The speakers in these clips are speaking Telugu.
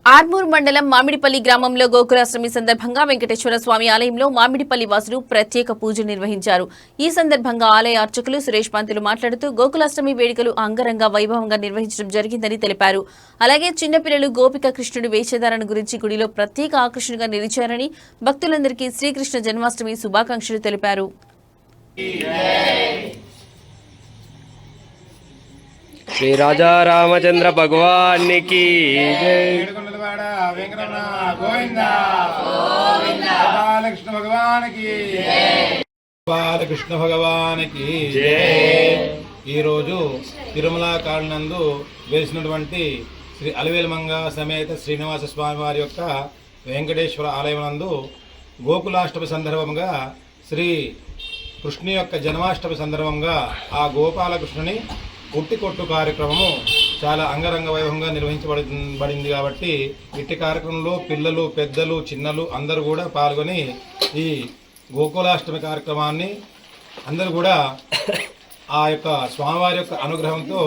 ఆర్మూర్ మండలం మామిడిపల్లి గ్రామంలో గోకులాష్టమి సందర్భంగా వెంకటేశ్వర స్వామి ఆలయంలో మామిడిపల్లి వాసులు ప్రత్యేక పూజలు నిర్వహించారు. ఈ సందర్భంగా ఆలయ అర్చకులు సురేష్ పంతులు మాట్లాడుతూ గోకులాష్టమి వేడుకలు అంగరంగ వైభవంగా నిర్వహించడం జరిగిందని తెలిపారు. అలాగే చిన్నపిల్లలు గోపిక కృష్ణుడి వేషధారణ గురించి గుడిలో ప్రత్యేక ఆకర్షణగా నిలిచారని భక్తులందరికీ శ్రీకృష్ణ జన్మాష్టమి శుభాకాంక్షలు తెలిపారు. श्री राजा रामचंद्र भगवान की बालकृष्ण भगवान की बालकृष्ण भगवान की ఈ రోజు తిరుమల కాళనందు వేసినటువంటి శ్రీ అలవేలుమంగ సమేత శ్రీనివాస స్వామి వారి యొక్క వెంకటేశ్వర ఆలయమునందు గోకులాష్టమి సందర్భంగా శ్రీ కృష్ణు యొక్క జన్మాష్టమి సందర్భంగా ఆ గోపాలకృష్ణుని ఉట్టికొట్టు కార్యక్రమము చాలా అంగరంగ వైభవంగా నిర్వహించబడింది. కాబట్టి ఇట్టి కార్యక్రమంలో పిల్లలు పెద్దలు చిన్నలు అందరూ కూడా పాల్గొని ఈ గోకులాష్టమి కార్యక్రమాన్ని అందరూ కూడా ఆ యొక్క స్వామివారి యొక్క అనుగ్రహంతో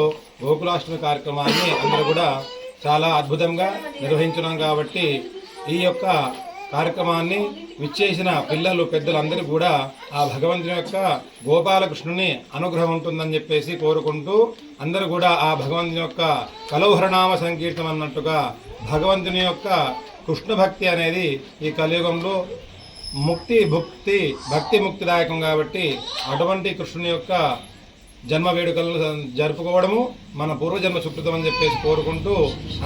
గోకులాష్టమి కార్యక్రమాన్ని అందరూ కూడా చాలా అద్భుతంగా నిర్వహించున్నాం. కాబట్టి ఈ యొక్క కార్యక్రమాన్ని విచ్చేసిన పిల్లలు పెద్దలు అందరూ కూడా ఆ భగవంతుని యొక్క గోపాలకృష్ణుని అనుగ్రహం ఉంటుందని చెప్పేసి కోరుకుంటూ అందరూ కూడా ఆ భగవంతుని యొక్క కలౌహరనామ సంకీర్తనం అన్నట్టుగా భగవంతుని యొక్క కృష్ణ భక్తి అనేది ఈ కలియుగంలో భక్తి ముక్తిదాయకం. కాబట్టి అటువంటి కృష్ణుని యొక్క జన్మ వేడుకలను జరుపుకోవడము మన పూర్వజన్మ సుకృతం అని చెప్పేసి కోరుకుంటూ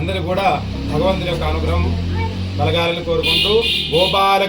అందరూ కూడా భగవంతుని యొక్క అనుగ్రహం కలగాలని కోరుకుంటూ గోపాల